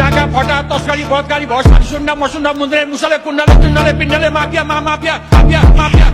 টাকা ফটা তসকারি বদকারি বর্ষারি সুন্না মসুন্না মুন্দ্রে মুসালে কুন্ডালে চুন্ডালে পিন্ডালে মাফিয়া মাফিয়া মাফিয়া মাফিয়া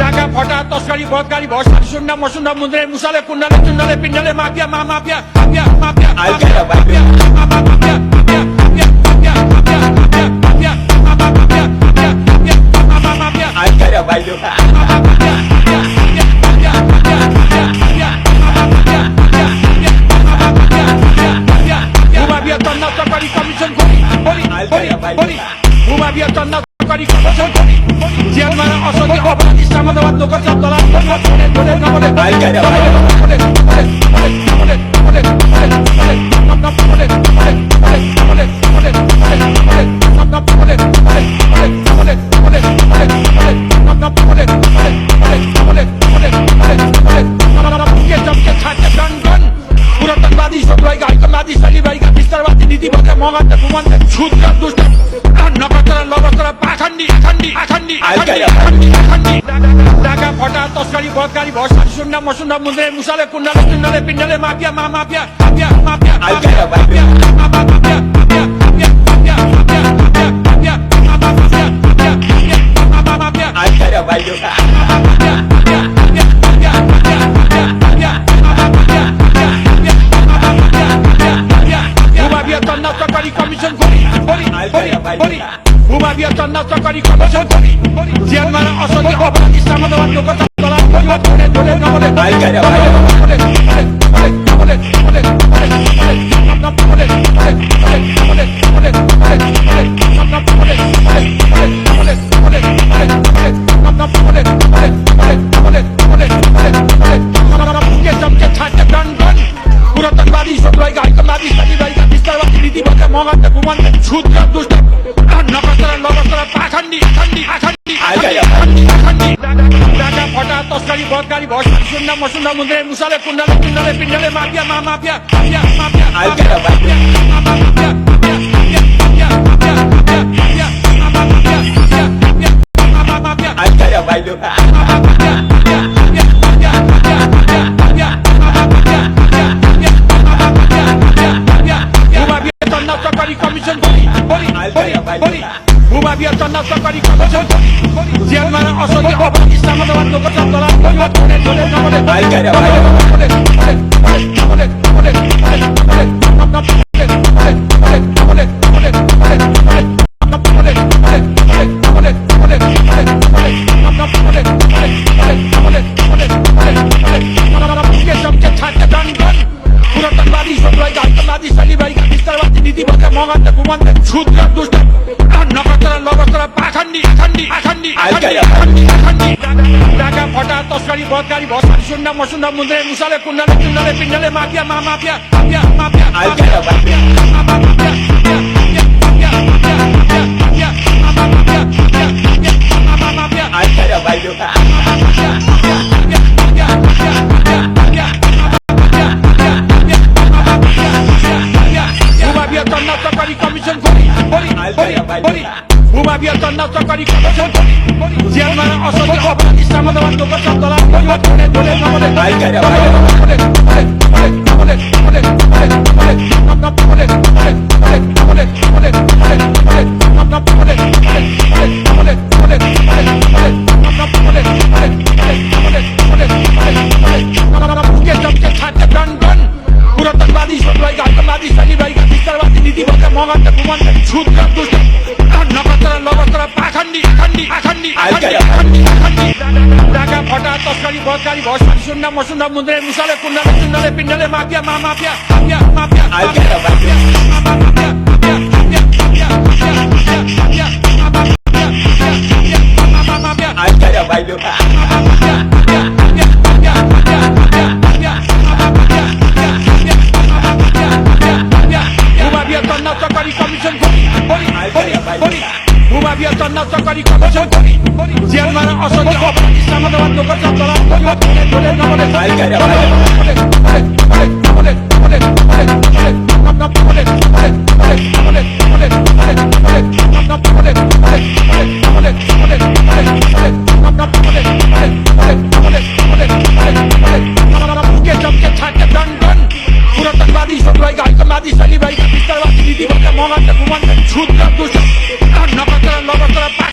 টাকা ফটা তসকারি বদকারি বর্ষারি সুন্না মসুন্না মুন্দ্রে মুসালে কুন্ডালে চুন্ডালে পিন্ডালে মাফিয়া মাফিয়া মাফিয়া মাফিয়া টাকা ফটা তসকারি বদকারি বর্ষারি সুন্না মসুন্না মুন্দ্রে মুসালে কুন্ডালে চুন্ডালে পিন্ডালে মাফিয়া মাফিয়া মাফিয়া মাফিয়া মসুন্না মুন্দ্রে মুসালে কুন্ডালে চুন্ডালে পিন্ডালে মাফিয়া মাফিয়া মাফিয়া কমিশন ভূমাবিয়া তন্না সরকারি কমিশন জিয়ানমারা অসংখ্য অপরাধ ইসলামাবাদ লোকসভা টাকা ফটা তসকারি বদকারি বর্ষারি সুন্না মসুন্না মুন্দ্রে মুসালে কুন্ডালে চুন্ডালে পিন্ডালে mafia mafia mafia mafia commission ভূমাবিয়া তন্না সরকারি কমিশন জিয়ানমারা অসংখ্য অপরাধ ইসলামাবাদ লোকসভা টাকা বহৎকারী বহৎকারী শূন্য মসুন্দা মুদ্রে মুসালে কুন্ডালে চুন্ডালে পিন্ডালে mafia mafia mafia mafia commission ভূমাবিয়া তন্না সরকারি কমিশন জিয়ান মারা অসংখ্য অপরাধ ইসলামাবাদ লোক চলা বলে